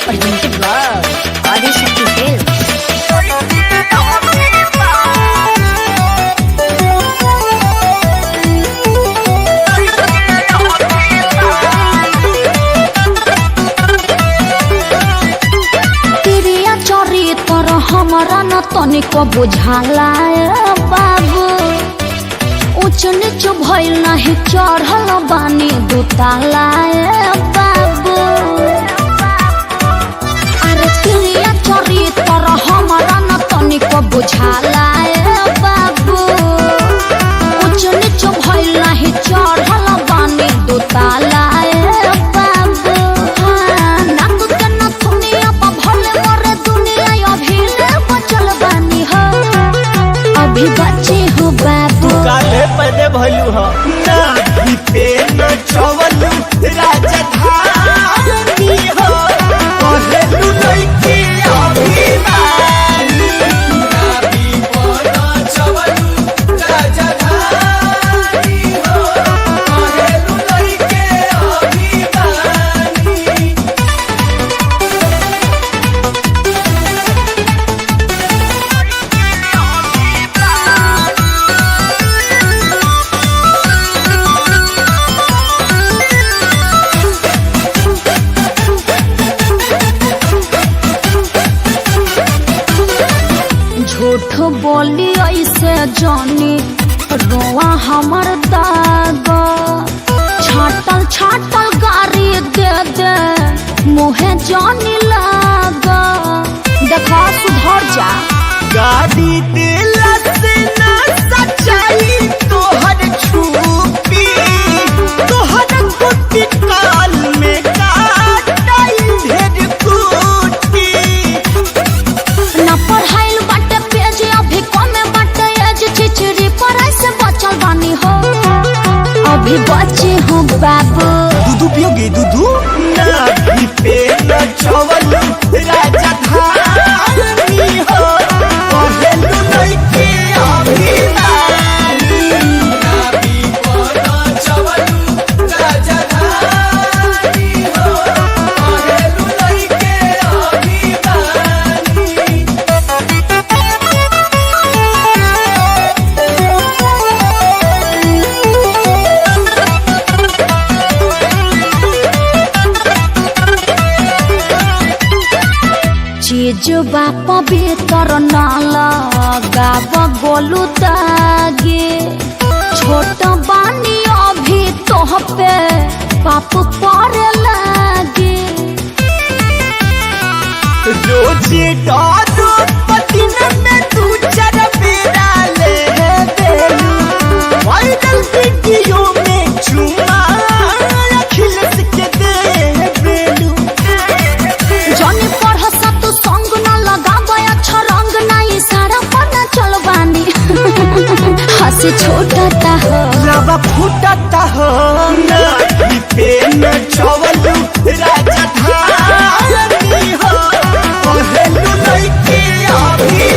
Presented by Adishakti Films. हमारा न तनिको बुझाला बाबू ऊंच नीच भइल नहीं चढ़ल बानी दुताला बाबू अरे तिरिया चोरी तर हमारा न तनिको बुझाला बाबू ऊंच नीच भइल नहीं चढ़ल बानी दुताला बाबू हाँ नाक के न दुनिया पर भले मरे दुनिया अभी बच्चे हो बाबू काले पैदे भइलू हो ना पे न चवलू राजधानी हो कहलू लइके अभिमानी ना भी न चवलू राजधानी हो कहलू लइके अभिमानी झूठ बोली ऐसे जानी रोआ हमर दाग छाटल छाटल गाड़ी दे दे मुहे जानी लाग देखा सुधर जा गाड़ी दिला से ना सच्चाई तोहर छुपी तोहर कुटी काल में काटाई ढेर कुटी ना पढ़ाइल बाटे पेज अभी कमे बाटे एज चिचरी पर ऐसे बचल बानी हो अभी बच्चे हो बाबू दूधू पियोगे दूधू ना भी पे न चवलू राजधानी हो कहलू लइके अभिमानी ना भी न चवलू राजधानी हो कहलू लइके अभिमानी चीज बाप भीतर न लगाव गोलू दागे छोट बानी अभी तोह पे पाप पड़े लागे रोजे डालो पतिन में तू चर बेरा ले बेलू वायरल वीडियो में चुमा अखिलेश के दे बेलू जनी पढ़ तू संग न लगाव अच्छा रंग ना इशारा पर न चलवानी हंसी छोटता हो लवा फूटता हो ना पे न चवलू राजधानी हो कहलू लइके अभी